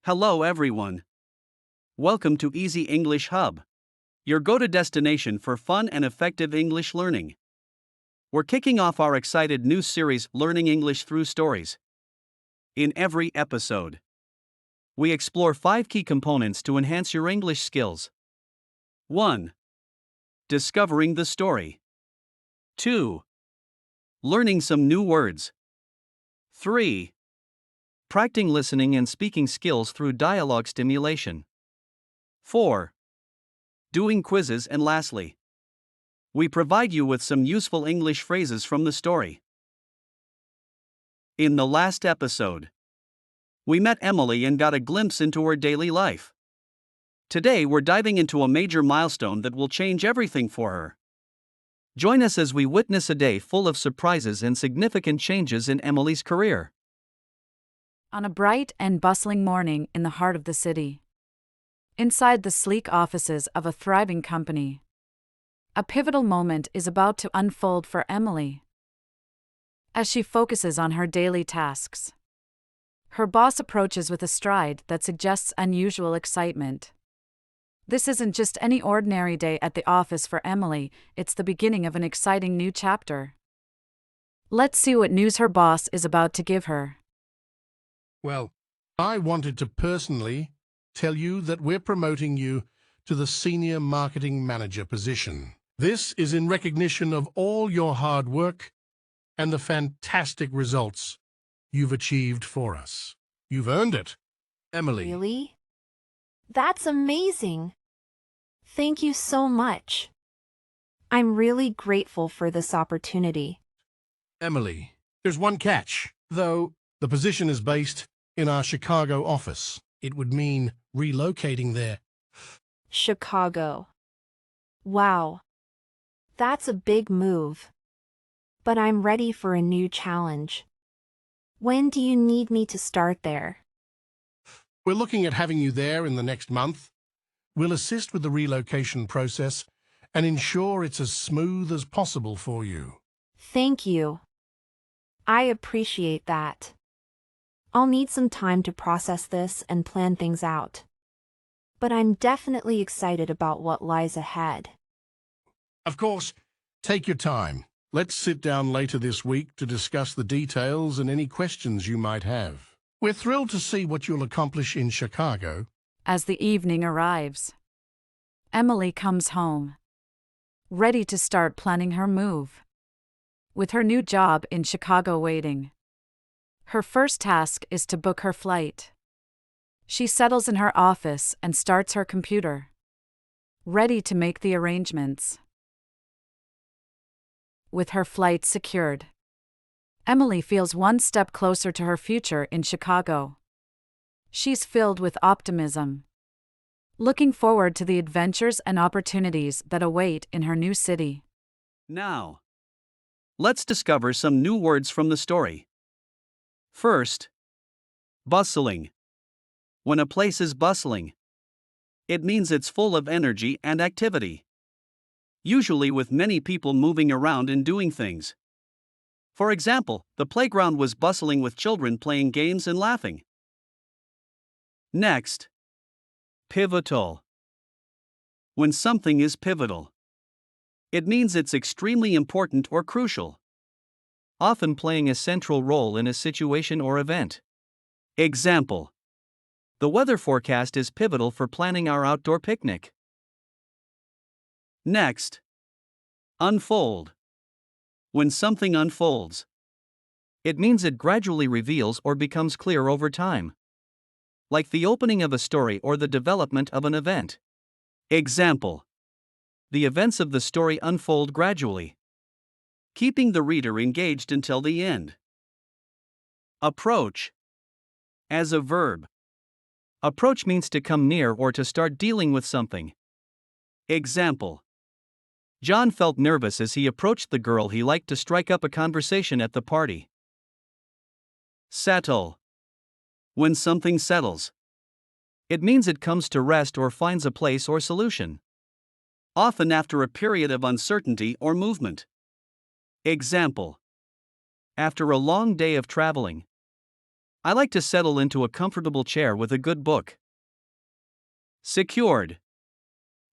Hello everyone. Welcome to Easy English Hub, your go-to destination for fun and effective English learning. We're kicking off our excited new series, Learning English Through Stories. In every episode, we explore 5 key components to enhance your English skills. 1. Discovering the story. 2. Learning some new words. 3. Practicing listening and speaking skills through dialogue stimulation. 4. Doing quizzes, and lastly, we provide you with some useful English phrases from the story. In the last episode, we met Emily and got a glimpse into her daily life. Today we're diving into a major milestone that will change everything for her. Join us as we witness a day full of surprises and significant changes in Emily's career. On a bright and bustling morning in the heart of the city, inside the sleek offices of a thriving company, a pivotal moment is about to unfold for Emily. As she focuses on her daily tasks, her boss approaches with a stride that suggests unusual excitement. This isn't just any ordinary day at the office for Emily, it's the beginning of an exciting new chapter. Let's see what news her boss is about to give her. Well, I wanted to personally tell you that we're promoting you to the Senior Marketing Manager position. This is in recognition of all your hard work and the fantastic results you've achieved for us. You've earned it, Emily. Really? That's amazing. Thank you so much. I'm really grateful for this opportunity. Emily, there's one catch. Though the position is based in our Chicago office, it would mean relocating there. Chicago. Wow. That's a big move. But I'm ready for a new challenge. When do you need me to start there? We're looking at having you there in the next month. We'll assist with the relocation process and ensure it's as smooth as possible for you. Thank you. I appreciate that. I'll need some time to process this and plan things out. But I'm definitely excited about what lies ahead. Of course, take your time. Let's sit down later this week to discuss the details and any questions you might have. We're thrilled to see what you'll accomplish in Chicago. As the evening arrives, Emily comes home, ready to start planning her move. With her new job in Chicago waiting, her first task is to book her flight. She settles in her office and starts her computer, ready to make the arrangements. With her flight secured, Emily feels one step closer to her future in Chicago. She's filled with optimism, looking forward to the adventures and opportunities that await in her new city. Now, let's discover some new words from the story. First, bustling. When a place is bustling, it means it's full of energy and activity, usually with many people moving around and doing things. For example, the playground was bustling with children playing games and laughing. Next, pivotal. When something is pivotal, it means it's extremely important or crucial, often playing a central role in a situation or event. Example: the weather forecast is pivotal for planning our outdoor picnic. Next, unfold. When something unfolds, it means it gradually reveals or becomes clear over time, like the opening of a story or the development of an event. Example: the events of the story unfold gradually, keeping the reader engaged until the end. Approach. As a verb, approach means to come near or to start dealing with something. Example: John felt nervous as he approached the girl he liked to strike up a conversation at the party. Settle. When something settles, it means it comes to rest or finds a place or solution, often after a period of uncertainty or movement. Example: after a long day of traveling, I like to settle into a comfortable chair with a good book. Secured.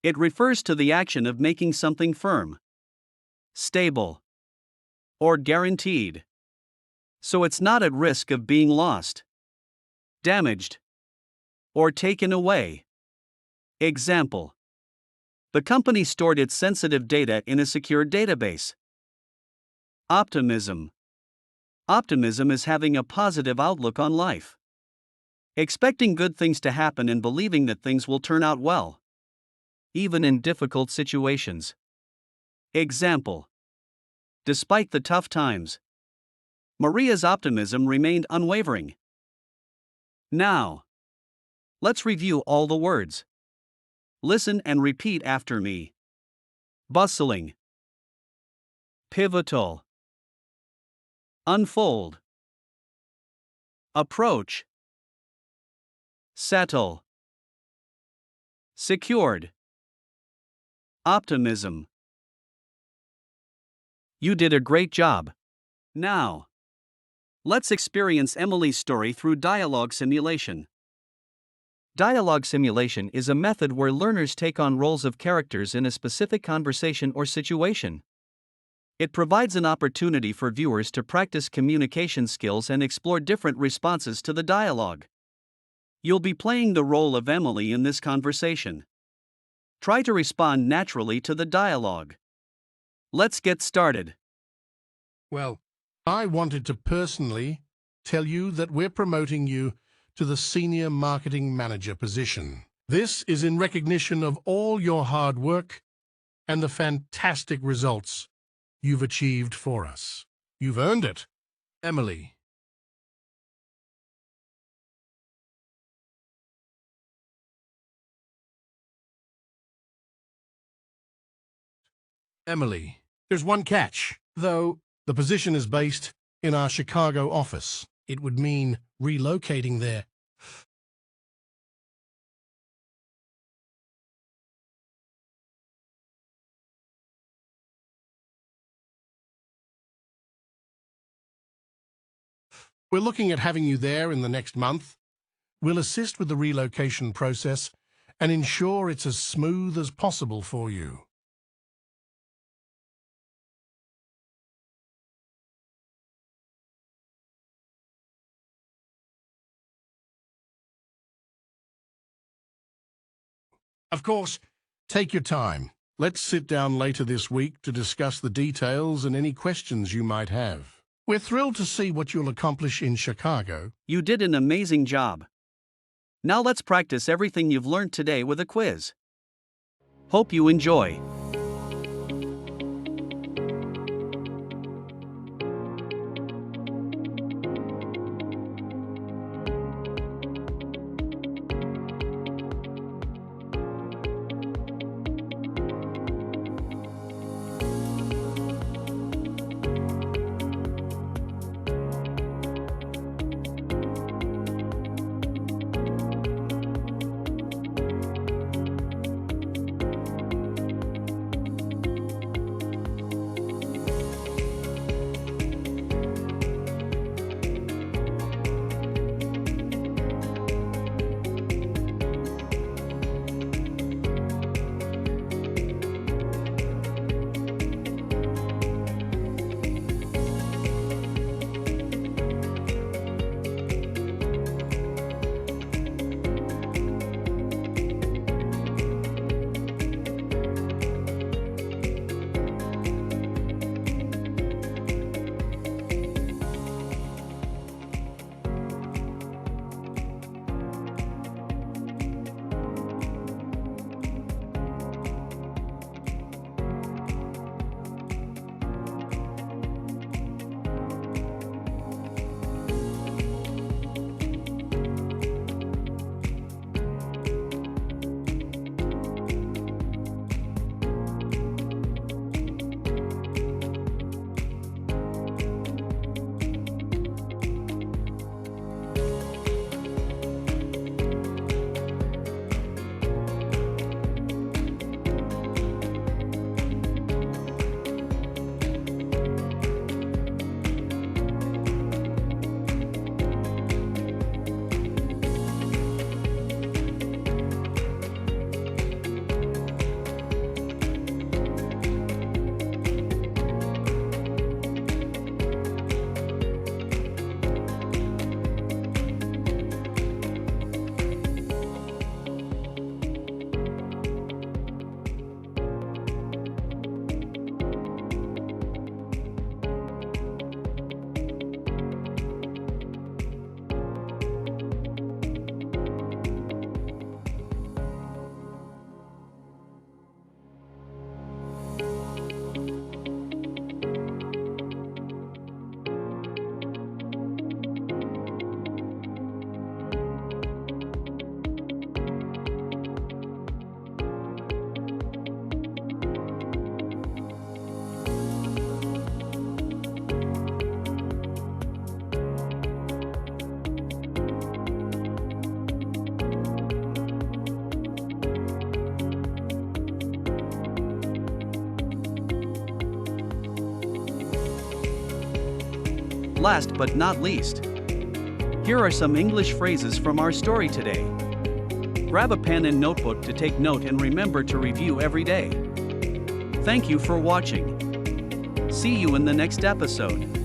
It refers to the action of making something firm, stable, or guaranteed, so it's not at risk of being lost, damaged, or taken away. Example: the company stored its sensitive data in a secure database. Optimism. Optimism is having a positive outlook on life, expecting good things to happen and believing that things will turn out well, even in difficult situations. Example: despite the tough times, Maria's optimism remained unwavering. Now, let's review all the words. Listen and repeat after me. Bustling, pivotal, unfold, approach, settle, secured, optimism. You did a great job. Now, let's experience Emily's story through dialogue simulation. Dialogue simulation is a method where learners take on roles of characters in a specific conversation or situation. It provides an opportunity for viewers to practice communication skills and explore different responses to the dialogue. You'll be playing the role of Emily in this conversation. Try to respond naturally to the dialogue. Let's get started. Well, I wanted to personally tell you that we're promoting you to the senior marketing manager position. This is in recognition of all your hard work and the fantastic results you've achieved for us. You've earned it, Emily. Emily, there's one catch. Though the position is based in our Chicago office, it would mean relocating there. We're looking at having you there in the next month. We'll assist with the relocation process and ensure it's as smooth as possible for you. Of course, take your time. Let's sit down later this week to discuss the details and any questions you might have. We're thrilled to see what you'll accomplish in Chicago. You did an amazing job. Now let's practice everything you've learned today with a quiz. Hope you enjoy. Last but not least, here are some English phrases from our story today. Grab a pen and notebook to take note and remember to review every day. Thank you for watching. See you in the next episode.